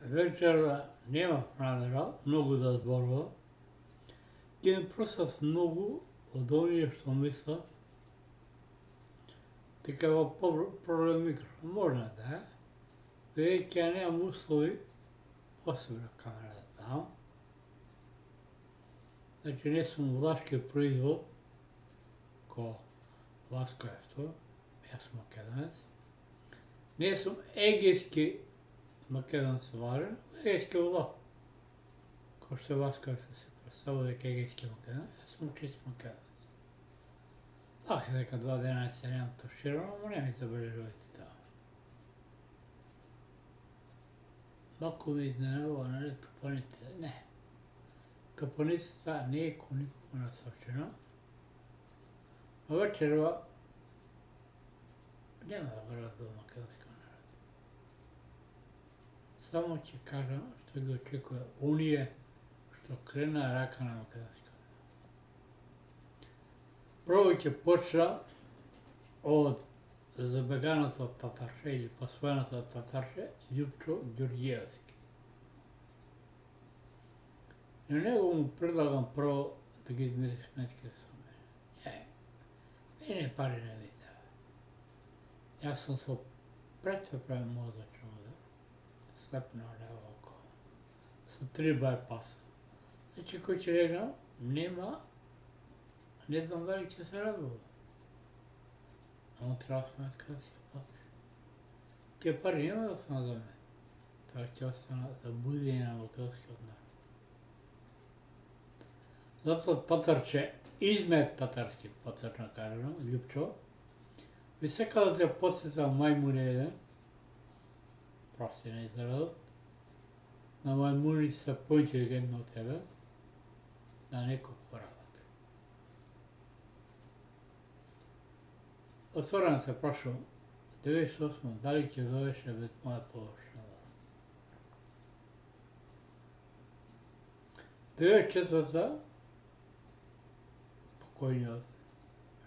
Вечера немав намера многу да зборувам. Ќе ми простат многу од оние што мислат дека во проблем микрофон. Можно да е, веќе ја немам услови, посебно камерата таму. Значи не сум влашки производ, ко Васко Ефто, јас сум македонец. Не сум егејски македонец важен, егејски влак. Кој што Васко Ефто се представува дека егејски македонец, јас сум чист македонец. Факт е дека 2 дена се немам туширано, но не ми забележувате тоа. Малку ми изненадува, нели, тупаните, не. Тупаницата не е кон никако насочена. А вечерва нема да го раздам македонска народ. Само ќе кажам што ги очекува оние што крена рака на македонска народ. Прво ќе почна од забеганото татарче или посвоеното татарче Љупчо Ѓорѓиевски. На него му предлагам прво да ги измири сметките со мене. Мене пари не ми треба. Јас сум со претврпен мозачен удар, слепно лево око, со 3 бајпаса. Значи кој ќе легнам, нема, не знам дали ќе се разбуда. Но треба сметка да си ја плати. Ке пари нема да останат за мене. Тоа ќе останат за будење на македонскиот народ. Затоа татарче, измет татарски, потсечено кажано, Љупчо, ви сека да те подсетам мајмуне еден, прости на изразот, на мајмуните се поинтелигентни од тебе, да неколку работи. Отворено те прашувам, 98 дали ќе доеше без моја површна власт? 94-та покојниот,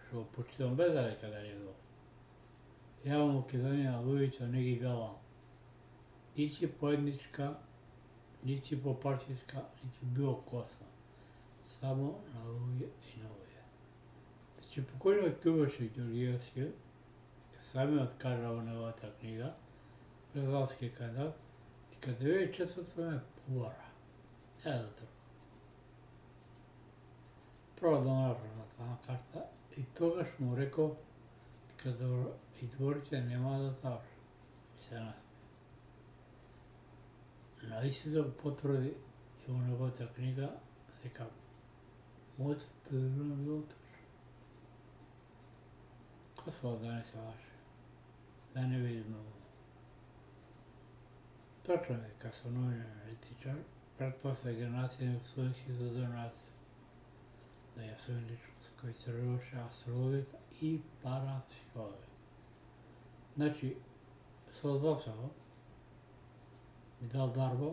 што почитам без да река дали е дол. Ја во Македонија луѓето не ги делам. Нити по етничка, нити по партиска, нити било коса. Само на луѓе и на луѓе. Значи покојниот Љубоше Ѓорѓиевски, самиот кажа во неговата книга, президентски кандидат, дека 94-та ме побара. Не за друго. Прво да направам на таа карта и тогаш му реков дека изборите нема да завршат. И се насмеа. Наистина го потврди и во неговата книга дека моето предвидено било точно. Господа да не се лаже, да не ви измамува. Точно е дека со новиот аналитичар, предпоследна генерација на студентски за журналисти, да ја своја личност кој иstražуваше астрологијата и парапсихологијата. Значи, создателот ми дал дарба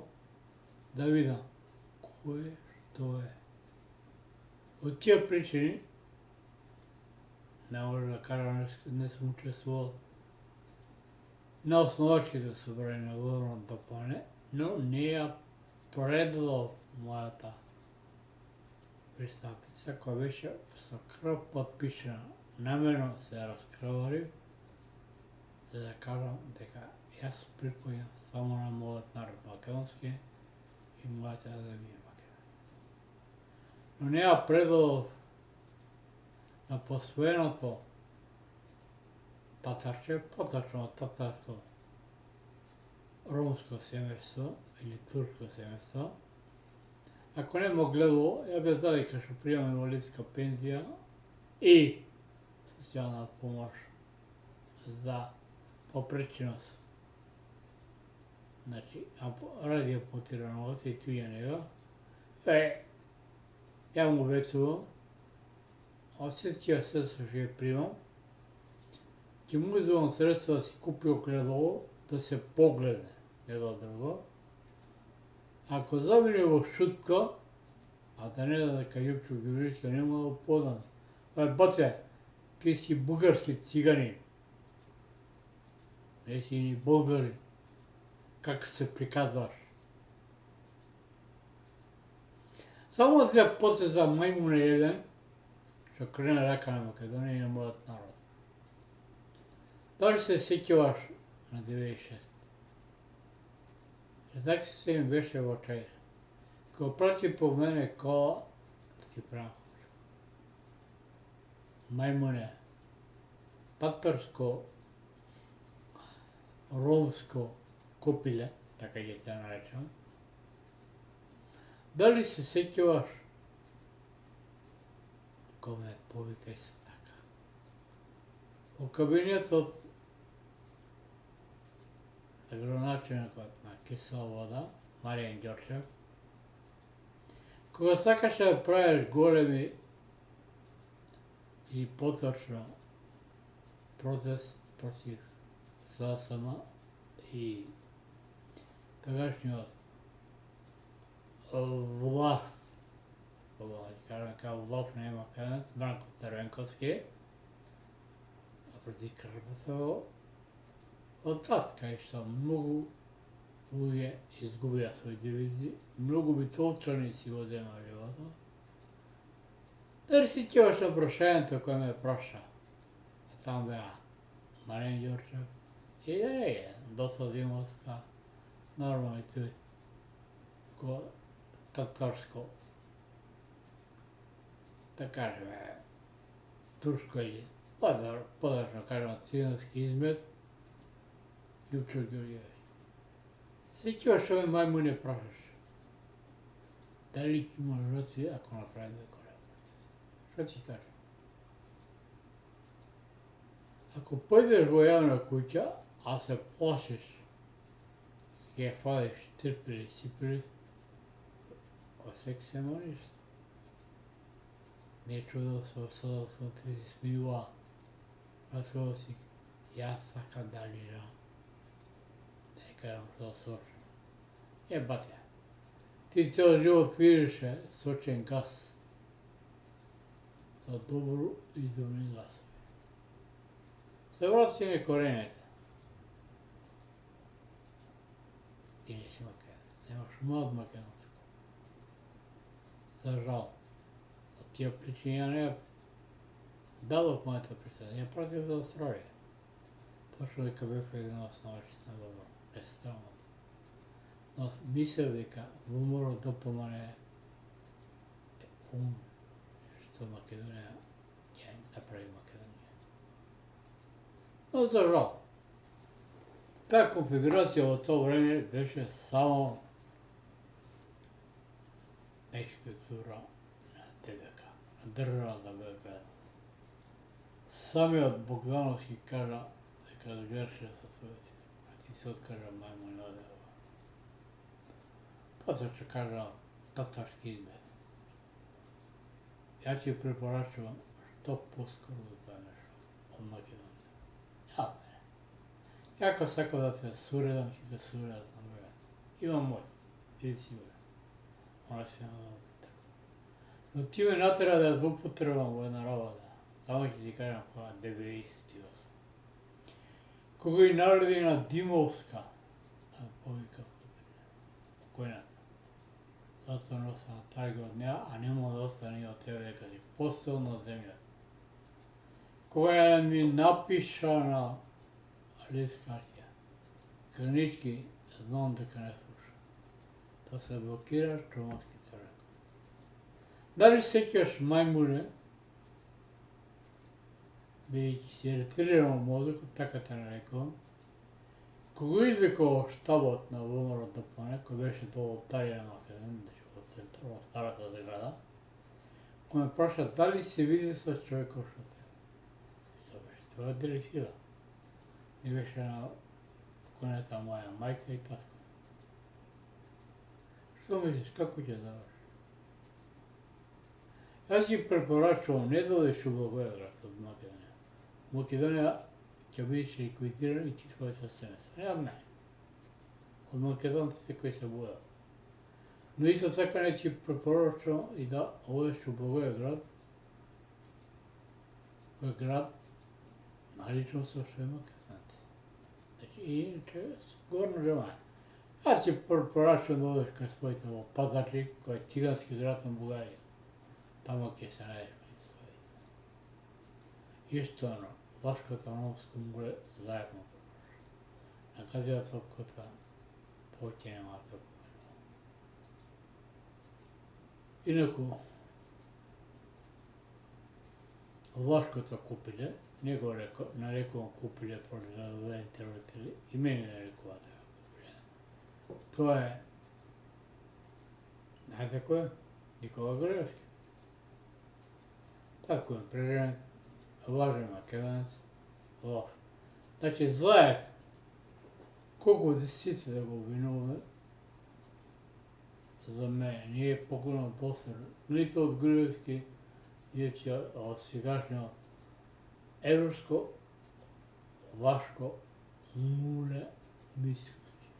да видам кој е, што е. Од тие причини, не може да кажам, не сум учествувал на основачките собрања на Воорното допање, но не ја предал мојата пристапица, која беше со крв подпишена. Намерно се раскрварив, за да кажам дека јас припаѓам само на мојот народ македонски и мојата земја Македонија. Но не ја предал на посвоеното татарче, поточно татарско ромско семејство или турско семејство. Ако не мо гледало, ја бе знал дека што примам инвалидска пензија и социјална помош за попреченост. Значи, ради ампутирано и туѓа нега. Ја му ветувам, од сетија се што ќе примам, ќе му извам средства да си купи огледало, да се погледне, едно друго. Ако замине во шутка, а да не да дека Љупчо Ѓорѓиевски нема да познат. Бате, ти си бугарски циганин. Не си ни българин. Како се приказваш? Само две потеза мајмуне еден, што крена рака на Македонија и на мојот народ. Дали се сеќаваш на 96? Редакција се им беше во чајре. Кога прати по мене кола, да ти правам мајмуне, татарско, ромско копиле, така ќе те наречам. Дали се сеќаваш? Кога ме повика и се така. Во кабинетот градоначелникот на Кисела вода, Маријан Ѓорчев, кога сакаше да правиш големи и поточно протест против ЗСМ и тогашниот власт, власт на Македонија, Бранко Црвенковски, против крвото од тат, кај што многу луѓе изгубија своји дивизи, многу битолчани си го зема животот. Дали си ќеваш на прошањето кој ме проша? А таму беа Маријан Ѓорчев и да не е, Доцна Димовска, нормално и тој ко татарско, да кажеме, турско или подобро кажеме цигански измет, Љупчо Ѓорѓевич. Сеќаваш овој мајмуне прашаш, дали ќе имаш жртви ако направиме голем протест? Што ти кажа? Ако појдеш во јавна куќа, а се плашиш, ќе фадиш трпили, сипили, од сек се можеш. Не чудо со ти се смијува, ратувал си, јас сакам да лижам. Не кажам што сочен. Ебате, ти цел живот лижеше сочен газ. За добро и добри газ. Се врати на корените. Ти не си македонец, немаш млад македонско. За жал. Од тие причини ја не дадов мојата присада, ја пратив за Австралија. Точно дека бев еден основачите на ВМРО, не се срамата. Но мислев дека ВМРО ДПМН е што Македонија ќе направи Македонија. Но за жал, таа конфигурација во тоа време беше само екскурзура на ДБК, на државната безбедност. Самиот Богдановски кажа дека завршил со својот изум, а ти се откажа мајмуне од него. Потоа ќе кажа татарски измет. Ја ти препорачувам што поскоро да замеш од Македонија. Ја мене. Ја ако сакам да те суредам, ќе те суредам на мојот. Имам мој, биди сигурен. Мора се да употребам. Но ти ме натера да ја употребам во една работа. Само ќе ти кажам кога 98. Кога и нареди на Димовска, да повика покојната. Затоа носа на тарги од неа, а нема да остане и од тебе дека си посел на земјата. Кога ја ми напиша на лист картија, гранички, знам дека не слушат, да се блокира Чумовски Црвенко. Дали сеќаш мајмуне, бидејќи си ретирирано мозокот, така те нарекувам, кога извика во штабот на ВМРО ДПМН, кој беше до олтарија на Македонија, во центар, во старата зграда, кој ме праша дали се види со човекот што треба. Што беше твоја директива? Не беше на покојната моја мајка и татко. Што мислиш, како ќе заврши? Јас ги препорачувам, не додеш у Благоевград од Македонија. Македонија ќе бидеш ликвидиран и ти твоето семејство. Не од мене. Од македонците кои се будат. Но исто така не ти препорачувам и да одеш у Благоевград, кој град налично со што е македонци. Значи, иначе, горно желање. Аз ще препоръчвам да одеш към своите во Пазарджик, кој е цигански град на Бугарија. Тамо ќе се најдеш меѓу своите. Исто на Влашкото Новско море заедно. На Кадија Топката повеќе нема да поменува. Инаку, Влашкото купиле, не го нарекувам купиле поради нададените родители, и мене нарекуваат така купиле. Тоа е, знаете кој е? Никола Груевски. Татко е преженет, влажен македонец, лош. Значи Злаев, колку десици да го обвинуваме, за мене не е поконал досадно, нито од Груевски, нито од сегашно европско, Влашко, муле, мисковски.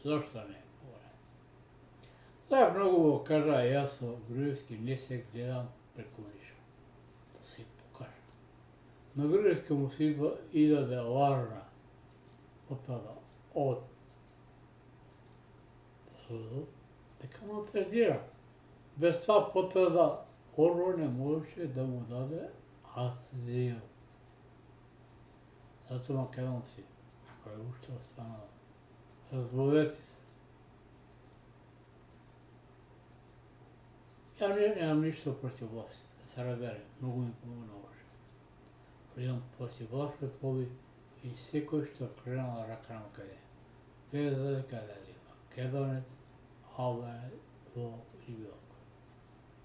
Зошто не е поголем? Тоа многу го кажа, јас со Груевски не се гледам преку ниша. Да се покажа. На Груевски му се идаде лажна потврда од судот, дека му третира. Без това потврда Орбан не можеше да му даде азил. Зато македонци, ако е уште останала, разбудете се. Ја немам ништо против власти, да се разбере, многу ми помогнуваше. Идам против влашкот лоби и секој што кренала рака на Македонија. Без разлика дали македонец, албанец, било или било кој.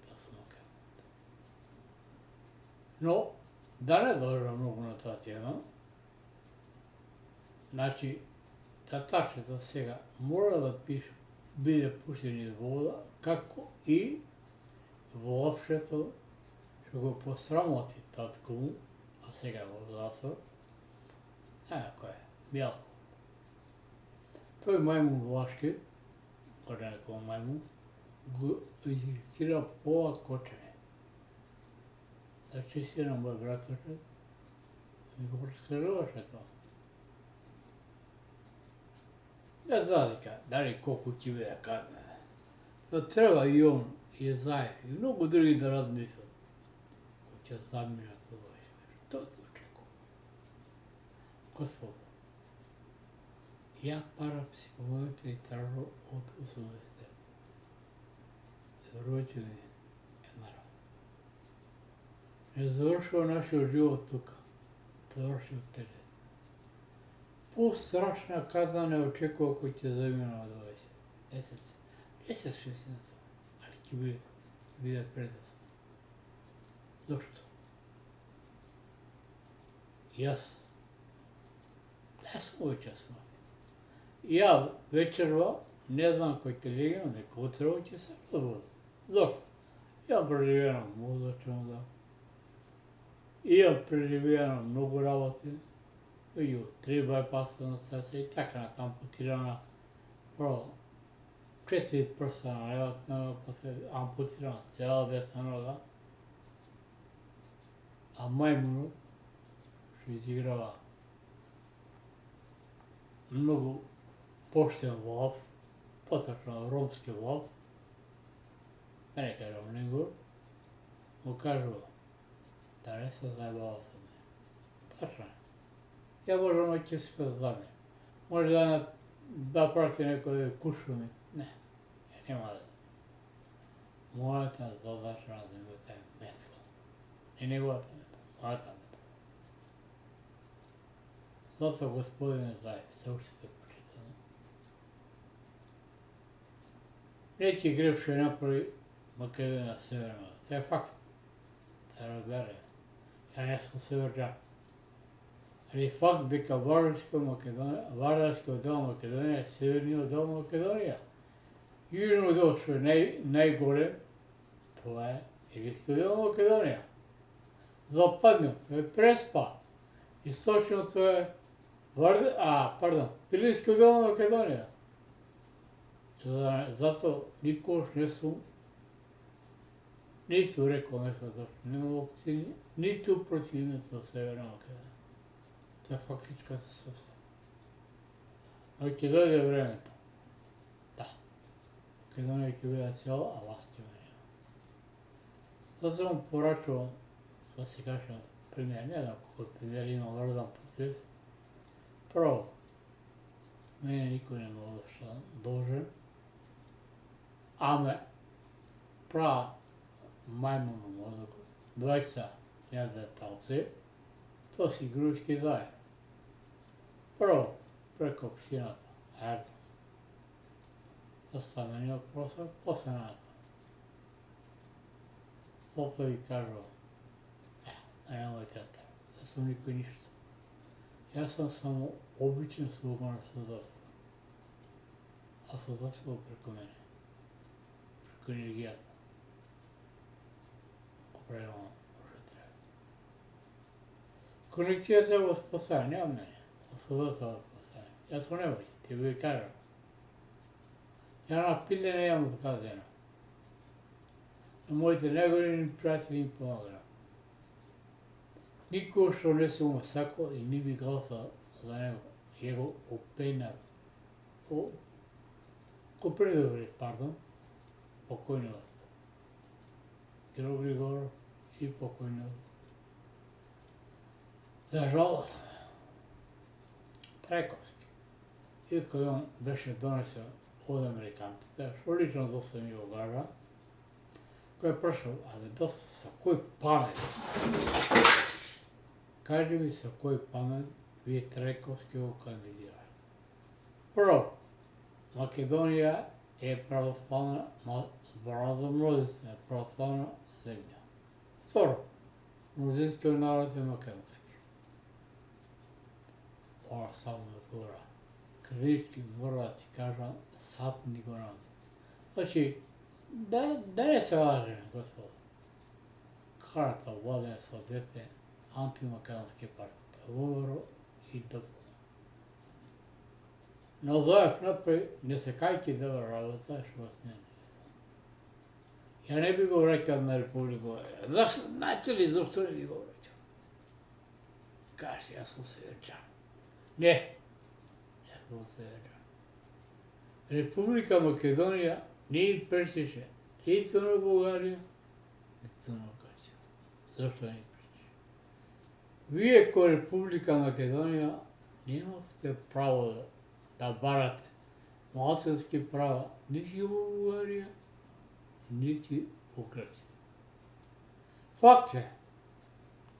Да сум македонец. Но, да не дојдам многу на таа тема, значи, татарчето сега мора да биде пуштен из вода, како и воопштето што го посрамоти татко му, а сега во затвор, кој е, Мјалко. Тој мајмун Влашки, го нарекувам мајмун, го изиристира пола кочење. Значи си на мој братовчет, ми го раскажуваше тоа. Без разлика, дали колку ќе биде казнен. Да треба и он, и Заев, и многу други да размислат, кои ќе заминат од овој свет. Тоа ги очекува. Господо, ја пара психологите и тражу од 80. Верувате ми, една работа. Не завршува нашиот живот тука, заврши од тежест. По-страшна казна не очекува кој ќе замина од овој свет. Не се свесни на тоа, али ќе биде предост. Зошто? Јас сум овој час мати. Ја вечерва не знам кој ќе легам, дека утрево ќе се разбудам. Зошто? Ја преживеано мозачно да. Ја преживеано многу работи, и 3 бајпаса на сеса и така на ампутирана прво 4 прста на левата нога, после ампутирана цела десна нога, а мајмунот што изиграва многу поштен влав, поточно ромски влав, да не кажам ненгор, му кажува да не се заебава со мене. Тачно е. Ја можам да ќе се замерам. Може да прати некој да кушва ми. Не, нема да. Мојата задача на земјата е метла. Не неговата метла, мојата метла. Зато господине Заев, се учите почитано. Неќи греб што направи Македонија северна. Тоа е факт. Се разбере. Ја не сум северџан. Али факт дека Вардарскиот дел Македонија е северниот дел Македонија. Јужниот дел што е најголем, тоа е Илирскиот дел Македонија. Западниот е Преспа. Источниот е Пилирскиот дел Македонија. Зато никогаш не сум ниту рекол некој зашто нема вакцини, ниту противници од Северна Македонија. Тоа е фактичката собствена. Но ќе дојде времето. Македонија ќе биде цела, а вас ќе биде. Затоа сум порачувал да се каже пример, не знам колко пример има Лордан Путис. Прво, мене никој не ме должен, аме прават мајмуну мозокот, двајца неандерталци, тоа си грушки заедно. Прво, преко општината, Ердо, за стамениот простор, после на тоа. Затоа ви кажувам, немојте да не сум никој ништо. Јас сум само обичен слуга на Создателот. А Создателот преко мене, преко енергијата, го правилно што треба. Конекцијата е го споставя, не од мене, од Создателот го поставя. Јас го немојте, ти ви кажам. Ја на пиле не имам доказено. На моите негови пријатели им помагам. Никој што не се му сакал и не би гласал за него, ја го опенав, го предобри, покојниот Киро Григоров и покојниот. За жал, Трековски, и кој он беше донесен од американците, што лично доста ми го кажа, кој е прошел, доста со кој памет. Кажи ми со кој памет вие Трековски го кандидирали. Прво, Македонија е православна, зборно мнозинствена православна земја. Второ, мнозинскиот народ е македонски. Ова само отвора. Критички мора да ти кажам, сад ни го намет. Значи, да не се лажеме, господа. Карата владе со двете антимакедонски партии, ВМРО и ДПМН. Но Зоев направи несекајќи добра работа, што го смени. Ја не би го враќал на Република. Зашто, знаете ли зашто не би го враќал? Кажеш, јас сум северчан. Не, јас сум северчан. Република Македонија не им пречеше ниту на Бугарија, ниту на Грција. Зашто не им пречеше? Вие кој Република Македонија немавте право да барате малцински права нити во Бугарија, нити во Грција. Факт е,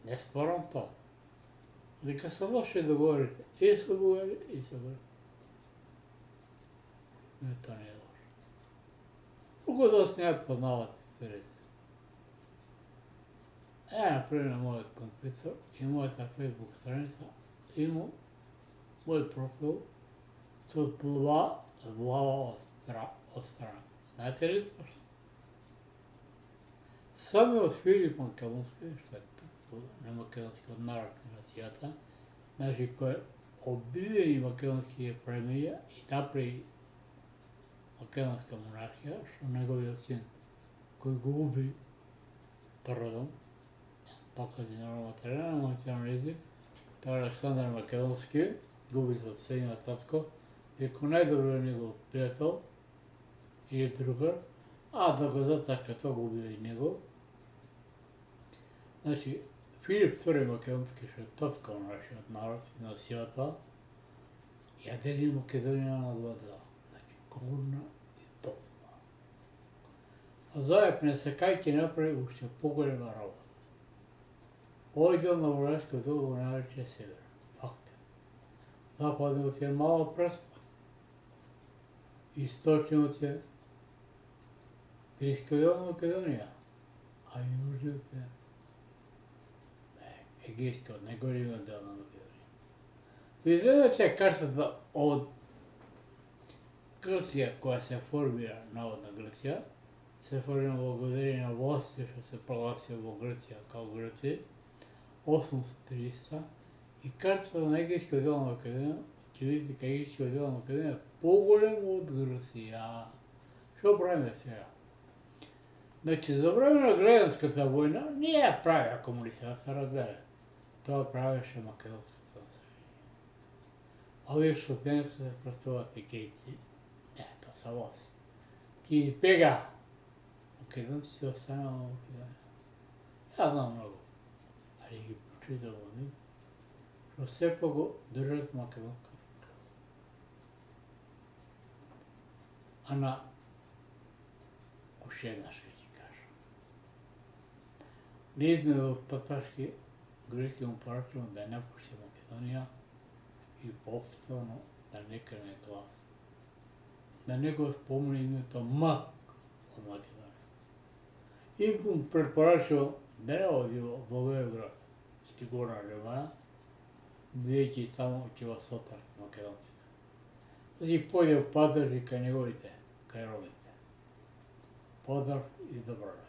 не спорам тоа, дека се лоши договорите и со Бугарија и со Грција. Не, тоа не е лошо. Колку да се не познавате историте. Например, на мојот компјутер и мојата Facebook страница има мој профил со два глава од страна. Знаете ли тоа? Самиот Филип Македонски, што е на македонскиот народ и нацијата, значи кој обидени македонски премија и направи македонска монархија, што неговиот син кој го уби Тородом, докази на материјал, на материјален език, тоа е Александар Македонски, губи со сења татко, деко најдобро негов пријател или другар, а да го затака тоа го уби и него. Значи, Филип II Македонски, што е татко на нашиот народ и нацијата, ја дели Македонија на два дела. Значи, горна и долна. А Зајеб не сакајќи направи уште поголема работа. Овој дел на Бугарскиот дел го нарече Север. Факт е. Западниот е мало преспан. Источниот е блискиот дел на Македонија, а јужниот е Егејскиот, најголемиот дел на Македонија. Видете картата од Грција, која се формира, наводна Грција, се формира благодарение на власти што се прогласија во Грција као Грција, 830 и картата на Егејскиот дел на Македонија, ќе видите дека Егејскиот дел на Македонија е поголем од Грција. Што правиме сега? Значи, за време на граѓанската војна не ја правеа комунистите, да се разбере. Тоа правеше македонското население. Овие што денес се представуваат егејци, не, тоа се лоси. ti pega, Македонци си останала в Македония. Аз знам много. Ali ги прочитам, но все пак го държат македонската култура. Ана, още една ще ти кажа. Ние сме от татарски, гръцки му поръчвам да не пусти Македония и по-обстойно да не крене глас. Да не го спомни името М от Македония. И му препоръчвам да не оди в Благоевград и Горна Левая, бидейки там отива сотър в македонците. Да си пойде в Пазарджик кај неговите, кај родите. Поздрав и добро време.